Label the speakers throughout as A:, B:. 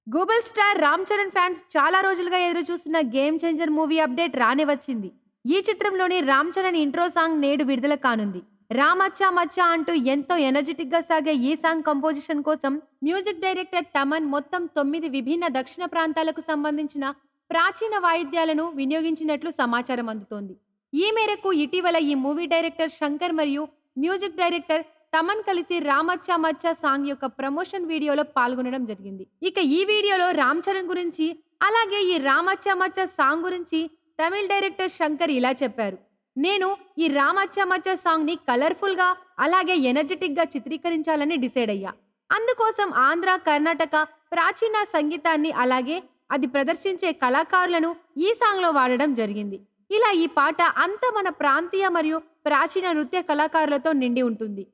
A: Google star Ram Charan fans చాలా రోజులుగా ఎదురు చూస్తున్న గేమ్ చేంజర్ మూవీ అప్డేట్ రానే వచ్చింది. ఈ చిత్రంలోని రామ్ చరణ్ ఇంట్రో సాంగ్ నేడు విడుదల కానుంది. రామచ్చా మచ్చా అంటూ ఎంతో ఎనర్జెటిక్ గా సాగే ఈ సాంగ్ కంపోజిషన్ కోసం మ్యూజిక్ డైరెక్టర్ తమన్ మొత్తం 9 విభిన్న దక్షిణ ప్రాంతాలకు సంబంధించిన ప్రాచీన వాయిద్యాలను వినియోగించినట్లు సమాచారం అందుతోంది. ఈ మేరకు ఇటీవల ఈ మూవీ డైరెక్టర్ శంకర్ మరియు మ్యూజిక్ డైరెక్టర్ తమన్ కలిసి రామచ్చా మచ్చా సాంగ్ యొక్క ప్రమోషన్ వీడియోలో పాల్గొనడం జరిగింది. ఇక ఈ వీడియోలో రామ్ చరణ్ గురించి అలాగే ఈ రామచ్చా మచ్చా సాంగ్ గురించి తమిళ్ డైరెక్టర్ శంకర్ ఇలా చెప్పారు. నేను ఈ రామచ్చా మచ్చా సాంగ్ ని కలర్ఫుల్ గా అలాగే ఎనర్జెటిక్ గా చిత్రీకరించాలని డిసైడ్ అయ్యా. అందుకోసం ఆంధ్ర, కర్ణాటక ప్రాచీన సంగీతాన్ని అలాగే అది ప్రదర్శించే కళాకారులను ఈ సాంగ్ లో వాడడం జరిగింది. ఇలా ఈ పాట అంతా మన ప్రాంతీయ మరియు ప్రాచీన నృత్య కళాకారులతో నిండి ఉంటుంది.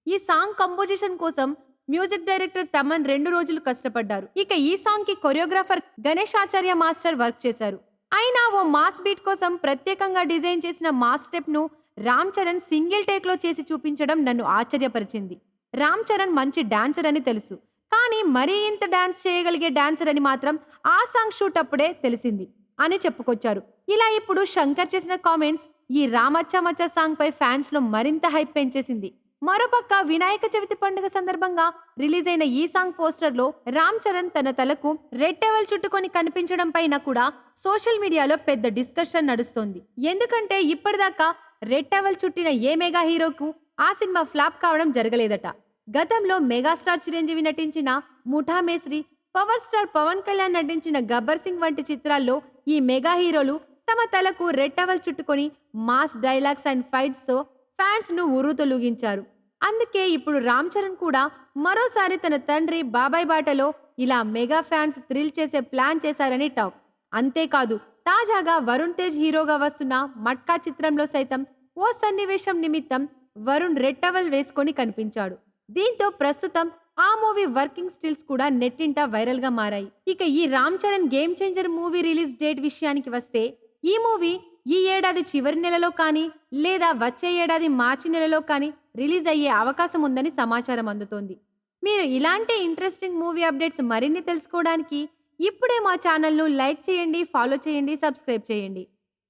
A: ఈ సాంగ్ కంపోజిషన్ కోసం మ్యూజిక్ డైరెక్టర్ తమన్ 2 రోజులు కష్టపడ్డారు. ఇక ఈ సాంగ్ కి కొరియోగ్రాఫర్ గణేష్ ఆచార్య మాస్టర్ వర్క్ చేశారు. అయినా ఓ మాస్ బీట్ కోసం ప్రత్యేకంగా డిజైన్ చేసిన మాస్ స్టెప్ ను రామ్ చరణ్ సింగిల్ టేక్ లో చేసి చూపించడం నన్ను ఆశ్చర్యపరిచింది. రామ్ చరణ్ మంచి డాన్సర్ అని తెలుసు, కానీ మరీ ఇంత డాన్స్ చేయగలిగే డాన్సర్ అని మాత్రం ఆ సాంగ్ షూట్ అప్పుడే తెలిసింది అని చెప్పుకొచ్చారు. ఇలా ఇప్పుడు శంకర్ చేసిన కామెంట్స్ ఈ రామచ్చా మచ్చా సాంగ్ పై ఫ్యాన్స్ లో మరింత హైప్ పెంచేసింది. మరోపక్క వినాయక చవితి పండుగ సందర్భంగా రిలీజ్ అయిన ఈ సాంగ్ పోస్టర్ లో రామ్ చరణ్ తన తలకు రెడ్ టవల్ చుట్టుకొని కనిపించడం పైన కూడా సోషల్ మీడియాలో పెద్ద డిస్కషన్ నడుస్తోంది. ఎందుకంటే ఇప్పటిదాకా రెడ్ టవల్ చుట్టిన ఏ మెగా హీరోకు ఆ సినిమా ఫ్లాప్ కావడం జరగలేదట. గతంలో మెగాస్టార్ చిరంజీవి నటించిన ముఠా మేస్రి, పవర్ స్టార్ పవన్ కళ్యాణ్ నటించిన గబ్బర్ సింగ్ వంటి చిత్రాల్లో ఈ మెగా హీరోలు తమ తలకు రెడ్ టవల్ చుట్టుకొని మాస్ డైలాగ్స్ అండ్ ఫైట్స్ తో ఫ్యాన్స్ ను ఉర్రూతలూగించారు. అందుకే ఇప్పుడు రామ్ చరణ్ కూడా మరోసారి తన తండ్రి బాబాయ్ బాటలో ఇలా మెగా ఫ్యాన్స్ థ్రిల్ చేసే ప్లాన్ చేశారని టాక్. అంతేకాదు, తాజాగా వరుణ్ తేజ్ హీరోగా వస్తున్న మట్కా చిత్రంలో సైతం ఓ సన్నివేశం నిమిత్తం వరుణ్ రెడ్ టవల్ వేసుకొని కనిపించాడు. దీంతో ప్రస్తుతం ఆ మూవీ వర్కింగ్ స్టిల్స్ కూడా నెట్టింట వైరల్ గా మారాయి. ఇక ఈ Ram Charan game changer movie release date విషయానికి వస్తే ఈ మూవీ ఈ ఏడాది చివరి నెలలో కానీ లేదా వచ్చే ఏడాది మార్చి నెలలో కానీ రిలీజ్ అయ్యే అవకాశం ఉందని సమాచారం అందుతోంది. మీరు ఇలాంటి ఇంట్రెస్టింగ్ మూవీ అప్డేట్స్ మరిన్ని తెలుసుకోవడానికి ఇప్పుడే మా ఛానల్ను లైక్ చేయండి, ఫాలో చేయండి, సబ్స్క్రైబ్ చేయండి.